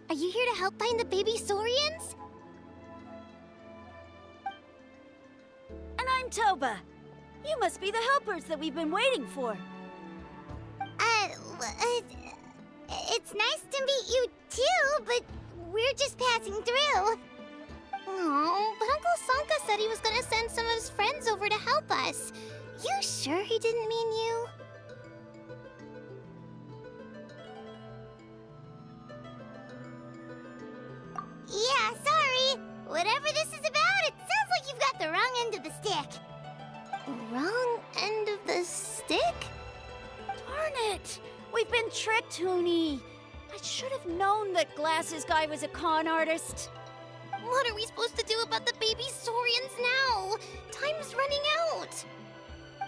Are you here to help find the baby Saurians? And I'm Toba. You must be the helpers that we've been waiting for. It's nice to meet you too, but we're just passing through. Oh, but Uncle Sanka said he was gonna send some of his friends over to help us. You sure he didn't mean you? Yeah, sorry. Whatever this is about, it sounds like you've got the wrong end of the stick. Wrong end of the stick? Darn it! We've been tricked, Huni. I should have known that Glasses Guy was a con artist. What are we supposed to do about the baby Saurians now? Time's running out.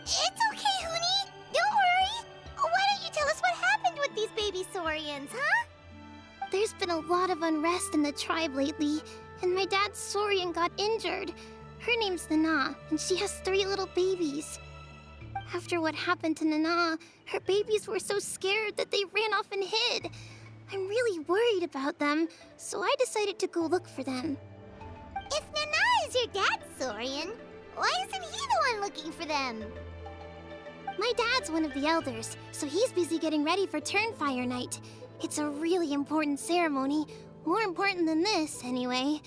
It's okay, Huni. Don't worry. Why don't you tell us what happened with these baby Saurians, huh? There's been a lot of unrest in the tribe lately, and my dad's Saurian got injured. Her name's Nana, and she has 3 little babies. After what happened to Nana, her babies were so scared that they ran off and hid. I'm really worried about them, so I decided to go look for them. If Nana is your dad's Saurian, why isn't he the one looking for them? My dad's one of the elders, so he's busy getting ready for Turnfire Night. It's a really important ceremony, more important than this, anyway.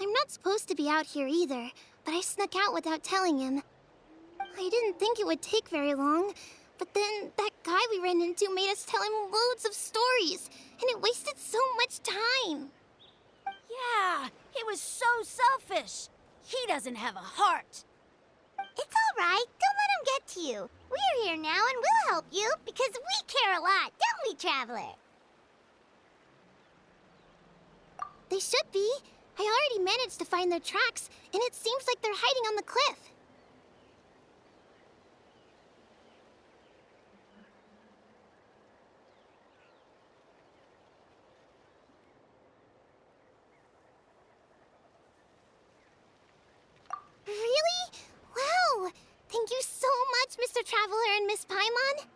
I'm not supposed to be out here either, but I snuck out without telling him. I didn't think it would take very long, but then that guy we ran into made us tell him loads of stories, and it wasted so much time. Yeah, he was so selfish. He doesn't have a heart. It's all right. Don't let him get to you. We're here now, and we'll help you, because we care a lot, don't we, Traveler? They should be. I already managed to find their tracks, and it seems like they're hiding on the cliff. Really? Wow! Thank you so much, Mr. Traveler and Miss Paimon.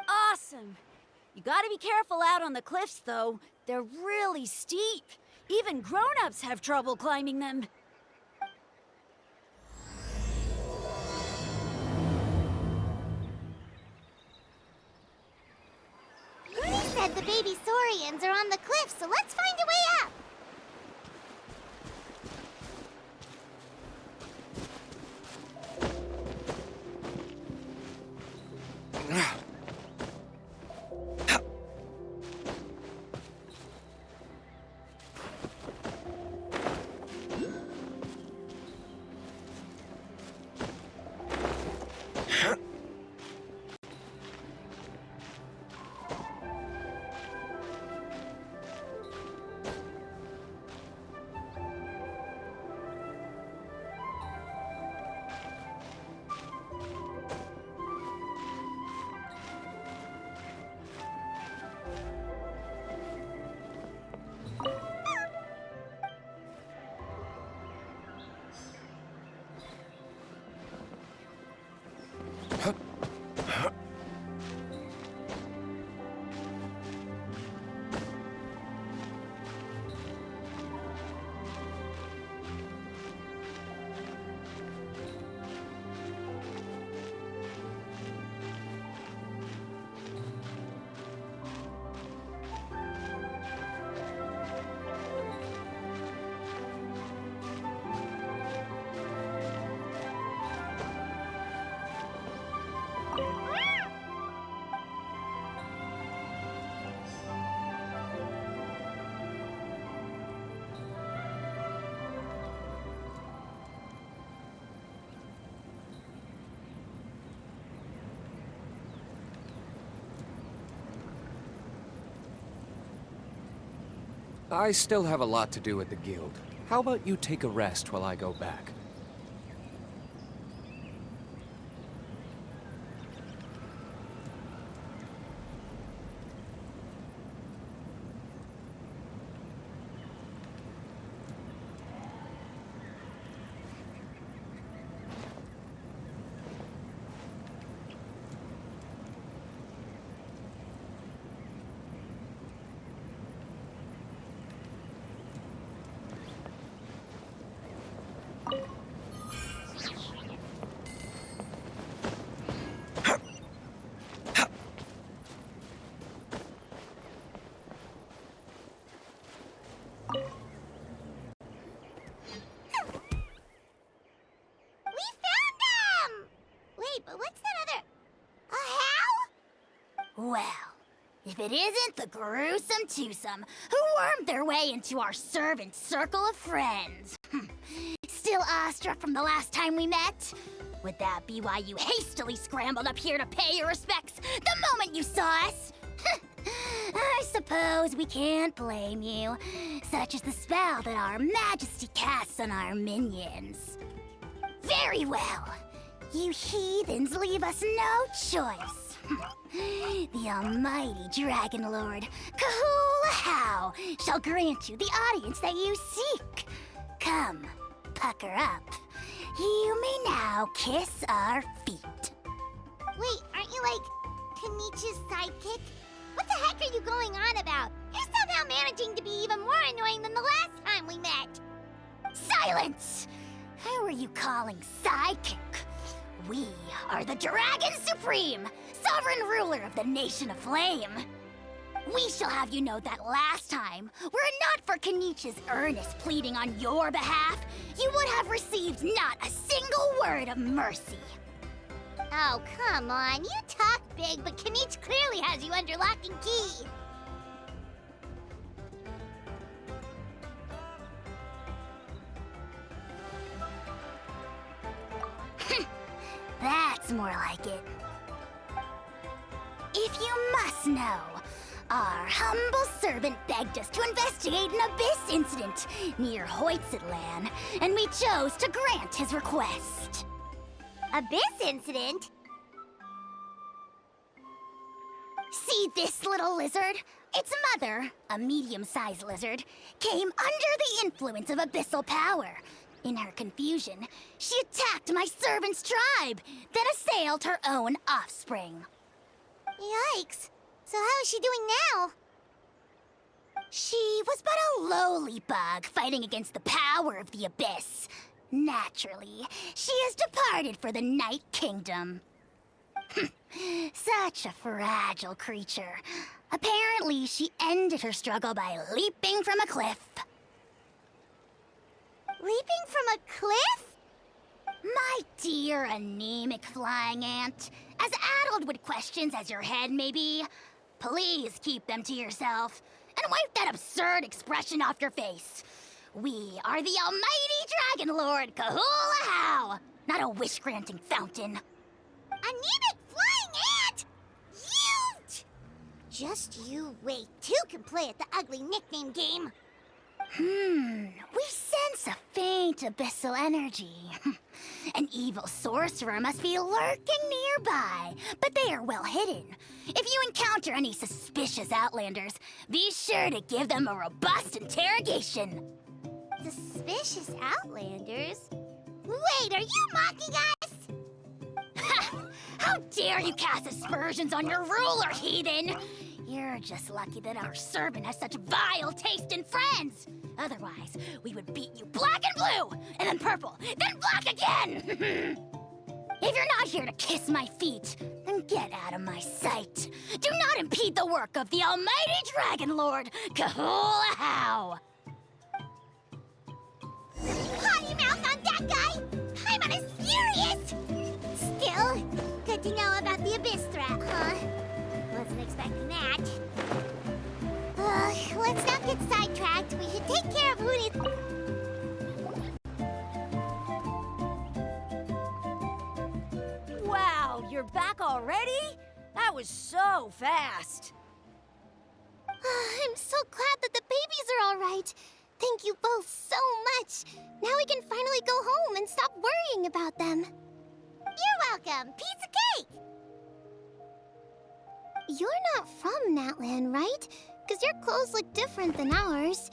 Awesome. You gotta be careful out on the cliffs, though. They're really steep. Even grown-ups have trouble climbing them. Uni said the baby Saurians are on the cliff, so let's find a way up. I still have a lot to do at the guild. How about you take a rest while I go back? We found them! Wait, but what's that other... A how? Well, if it isn't the gruesome twosome who wormed their way into our servant circle of friends. Still awestruck from the last time we met? Would that be why you hastily scrambled up here to pay your respects the moment you saw us? I suppose we can't blame you. Such is the spell that our majesty casts on our minions. Very well. You heathens leave us no choice. The almighty Dragon Lord, Kahula shall grant you the audience that you seek. Come, pucker up. You may now kiss our feet. Wait, aren't you like Kenichi's sidekick? What the heck are you going on about? You're somehow managing to be even more annoying than the last time we met. Silence! Who are you calling sidekick? We are the Dragon Supreme, sovereign ruler of the Nation of Flame. We shall have you know that last time, were it not for Kenichi's earnest pleading on your behalf, you would have received not a single word of mercy. Oh, come on. You talk big, but Kenichi clearly has you under lock and key. That's more like it. If you must know, our humble servant begged us to investigate an abyss incident near Huitztlan, and we chose to grant his request. Abyss incident? See this little lizard? Its mother, a medium-sized lizard, came under the influence of abyssal power. In her confusion, she attacked my servant's tribe, then assailed her own offspring. Yikes. So how is she doing now? She was but a lowly bug fighting against the power of the abyss. Naturally, she has departed for the Night Kingdom. Such a fragile creature. Apparently, she ended her struggle by leaping from a cliff. Leaping from a cliff? My dear anemic flying ant, as addled with questions as your head may be, please keep them to yourself and wipe that absurd expression off your face. We are the almighty Dragon Lord Kahula, not a wish-granting fountain. Anemic flying ant? You! Just you wait. Two can play at the ugly nickname game. We sense a faint abyssal energy. An evil sorcerer must be lurking nearby, but they are well hidden. If you encounter any suspicious outlanders, be sure to give them a robust interrogation. Suspicious outlanders? Wait, are you mocking us? How dare you cast aspersions on your ruler, heathen! You're just lucky that our servant has such vile taste in friends. Otherwise, we would beat you black and blue, and then purple, then black again! If you're not here to kiss my feet, then get out of my sight. Do not impede the work of the almighty Dragon Lord, Kahula. Potty mouth on that guy! I'm on his furious! Still, good to know about the abyss threat, huh? Wasn't expecting that. Let's not get sidetracked. We should take care of Huni. Wow, you're back already? That was so fast. I'm so glad that the baby babies are all right. Thank you both so much. Now we can finally go home and stop worrying about them. You're welcome. Piece of cake! You're not from Natlan, right? Because your clothes look different than ours.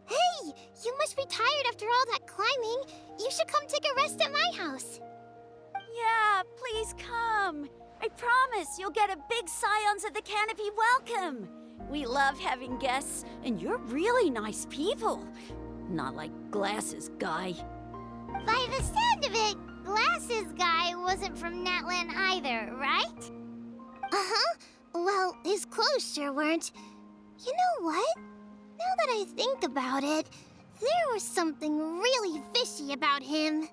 Hey, you must be tired after all that climbing. You should come take a rest at my house. Yeah, please come. I promise you'll get a big Scions of the Canopy welcome. We love having guests, and you're really nice people. Not like Glasses Guy. By the sound of it, Glasses Guy wasn't from Natlan either, right? Uh-huh. Well, his clothes sure weren't. You know what? Now that I think about it, there was something really fishy about him.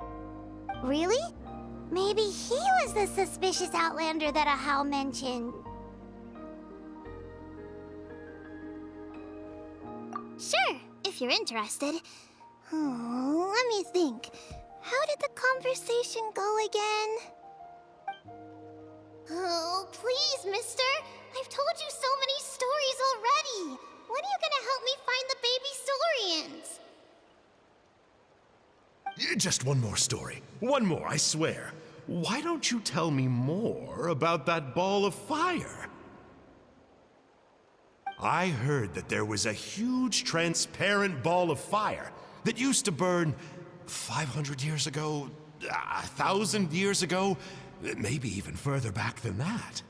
Really? Maybe he was the suspicious outlander that Ahau mentioned. Sure, if you're interested. Oh, let me think. How did the conversation go again? Oh, please, mister. I've told you so many stories already. When are you gonna help me find the baby Saurians? Just one more story. One more, I swear. Why don't you tell me more about that ball of fire? I heard that there was a huge transparent ball of fire that used to burn 500 years ago, 1,000 years ago, maybe even further back than that.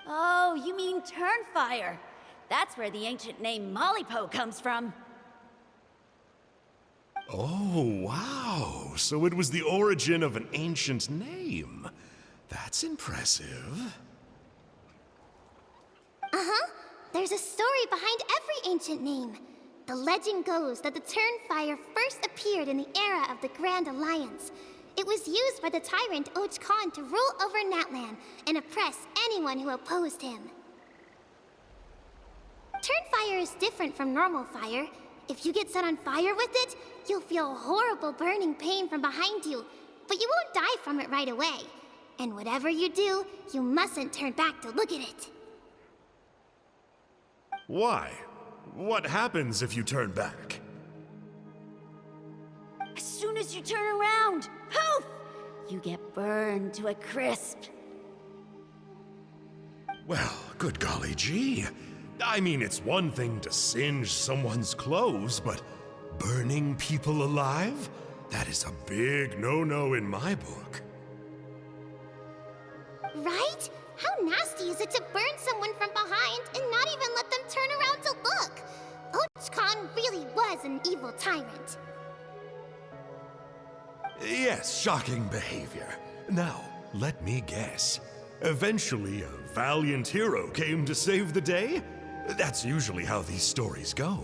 Oh, you mean Turnfire. That's where the ancient name Malipo comes from. Oh, wow. So it was the origin of an ancient name. That's impressive. Uh-huh. There's a story behind every ancient name. The legend goes that the Turnfire first appeared in the era of the Grand Alliance. It was used by the tyrant Och Khan to rule over Natlan and oppress anyone who opposed him. Turnfire is different from normal fire. If you get set on fire with it, you'll feel horrible burning pain from behind you, but you won't die from it right away. And whatever you do, you mustn't turn back to look at it. Why? What happens if you turn back? As soon as you turn around, poof! You get burned to a crisp. Well, good golly gee. I mean, it's one thing to singe someone's clothes, but burning people alive? That is a big no-no in my book. Right? How nasty is it to burn someone from behind and not even let them turn around to look? Och Khan really was an evil tyrant. Yes, shocking behavior. Now, let me guess. Eventually, a valiant hero came to save the day? That's usually how these stories go.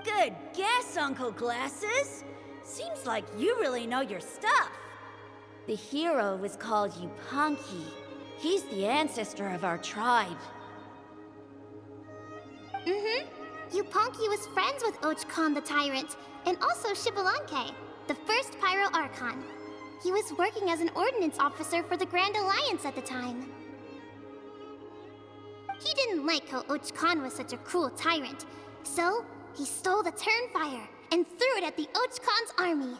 Good guess, Uncle Glasses. Seems like you really know your stuff. The hero was called Yupanqui. He's the ancestor of our tribe. Yupanqui was friends with Och Khan the tyrant, and also Shibalanke, the first Pyro Archon. He was working as an ordnance officer for the Grand Alliance at the time. He didn't like how Och Khan was such a cruel tyrant, so he stole the Turnfire and threw it at the Och Khan's army.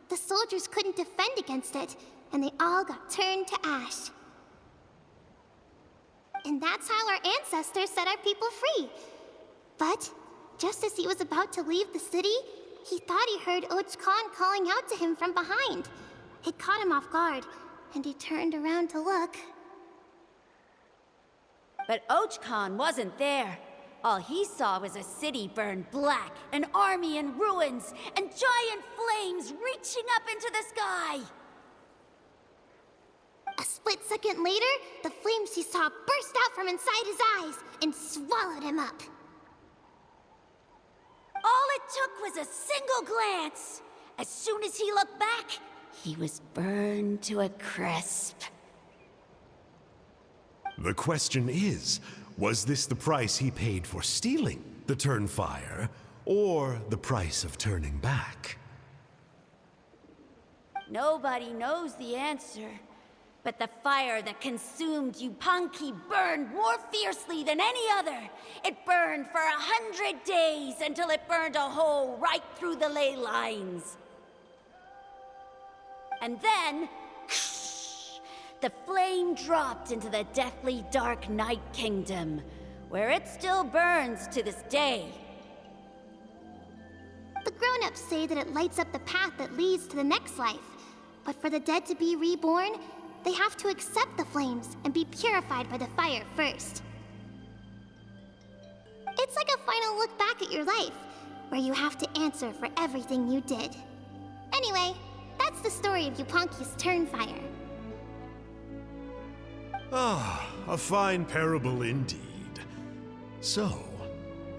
The soldiers couldn't defend against it, and they all got turned to ash. And that's how our ancestors set our people free. But just as he was about to leave the city, he thought he heard Och Khan calling out to him from behind. It caught him off guard, and he turned around to look. But Och Khan wasn't there. All he saw was a city burned black, an army in ruins, and giant flames reaching up into the sky. A split second later, the flames he saw burst out from inside his eyes and swallowed him up. All it took was a single glance. As soon as he looked back, he was burned to a crisp. The question is, was this the price he paid for stealing the Turnfire, or the price of turning back? Nobody knows the answer. But the fire that consumed Yupanqui burned more fiercely than any other. It burned for 100 days until it burned a hole right through the ley lines. And then, the flame dropped into the deathly dark Night Kingdom, where it still burns to this day. The grown-ups say that it lights up the path that leads to the next life. But for the dead to be reborn, they have to accept the flames and be purified by the fire first. It's like a final look back at your life, where you have to answer for everything you did. Anyway, that's the story of Yupanqui's Turnfire. Ah, a fine parable indeed. So,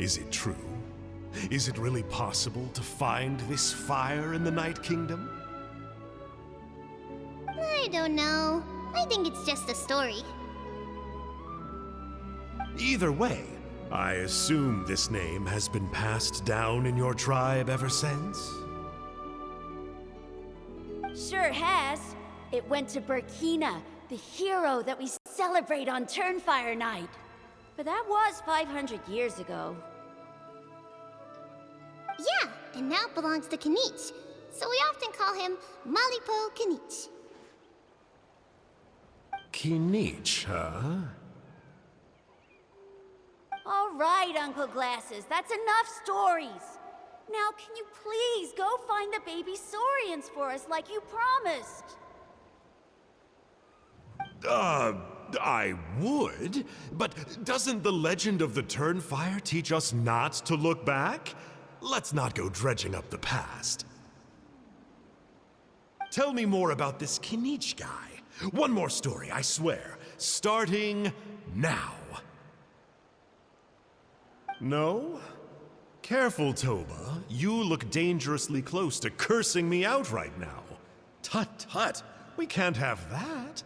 is it true? Is it really possible to find this fire in the Night Kingdom? I don't know. I think it's just a story. Either way, I assume this name has been passed down in your tribe ever since? Sure has. It went to Burkina, the hero that we celebrate on Turnfire Night. But that was 500 years ago. Yeah, and now it belongs to Kanich. So we often call him Malipo Kanich. Kinich, huh? All right, Uncle Glasses, that's enough stories. Now, can you please go find the baby Saurians for us like you promised? I would, but doesn't the legend of the Turnfire teach us not to look back? Let's not go dredging up the past. Tell me more about this Kinich guy. One more story, I swear. Starting now. No? Careful, Toba. You look dangerously close to cursing me out right now. Tut tut, we can't have that.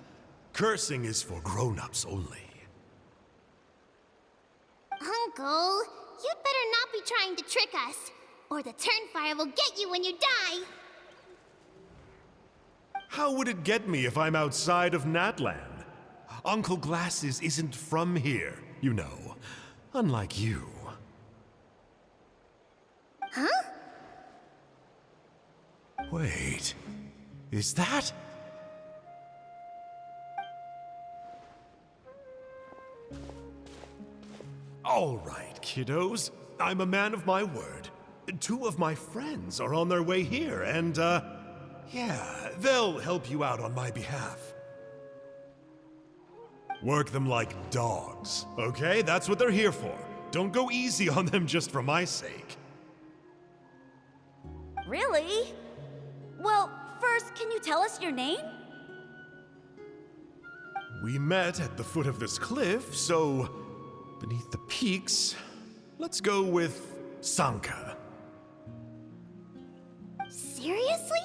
Cursing is for grown-ups only. Uncle, you'd better not be trying to trick us, or the Turnfire will get you when you die. How would it get me if I'm outside of Natlan? Uncle Glasses isn't from here, you know. Unlike you. Huh? Wait, is that? All right, kiddos. I'm a man of my word. 2 of my friends are on their way here, and, yeah, they'll help you out on my behalf. Work them like dogs, okay? That's what they're here for. Don't go easy on them just for my sake. Really? Well, first, can you tell us your name? We met at the foot of this cliff, so beneath the peaks, let's go with Sanka. Seriously?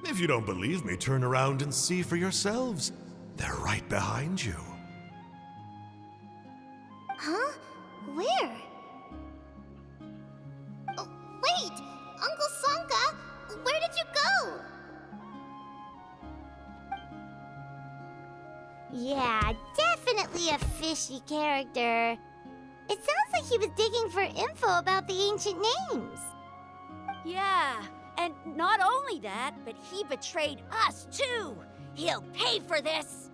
If you don't believe me, turn around and see for yourselves. They're right behind you. Huh? Where? Oh, wait! Uncle Sanka! Where did you go? Yeah, definitely a fishy character. It sounds like he was digging for info about the ancient names. Yeah, and not only that, but he betrayed us too. He'll pay for this.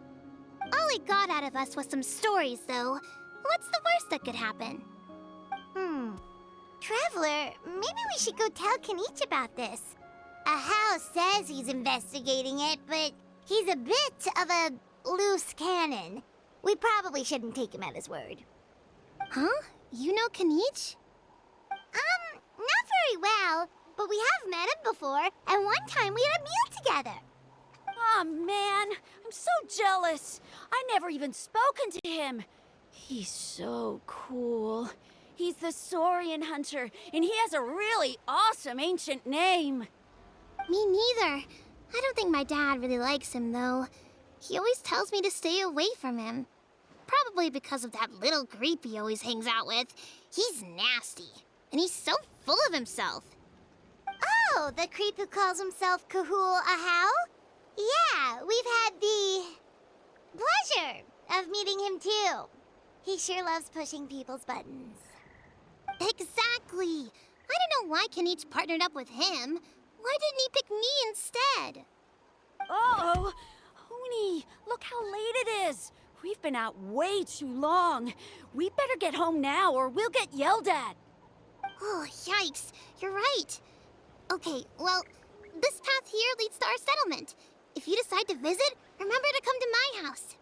All he got out of us was some stories, though. What's the worst that could happen? Traveler, maybe we should go tell Kanich about this. Ahau says he's investigating it, but he's a bit of a loose cannon. We probably shouldn't take him at his word. Huh? You know Kanich? Not very well, but we have met him before, and one time we had a meal together. Oh man, I'm so jealous. I never even spoken to him. He's so cool. He's the Saurian hunter, and he has a really awesome ancient name. Me neither. I don't think my dad really likes him, though. He always tells me to stay away from him. Probably because of that little creep he always hangs out with. He's nasty, and he's so full of himself. Oh, the creep who calls himself Kahul Ahau? Yeah, we've had the pleasure of meeting him too. He sure loves pushing people's buttons. Exactly. I don't know why Kenichi partnered up with him. Why didn't he pick me instead? Uh-oh! Huni, look how late it is. We've been out way too long. We better get home now or we'll get yelled at. Oh, yikes. You're right. Okay, well, this path here leads to our settlement. If you decide to visit, remember to come to my house.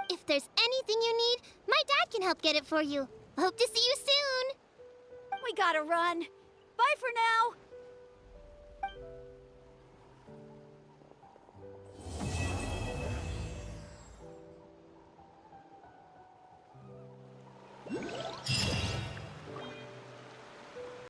If there's anything you need, my dad can help get it for you. Hope to see you soon. We gotta run. Bye for now.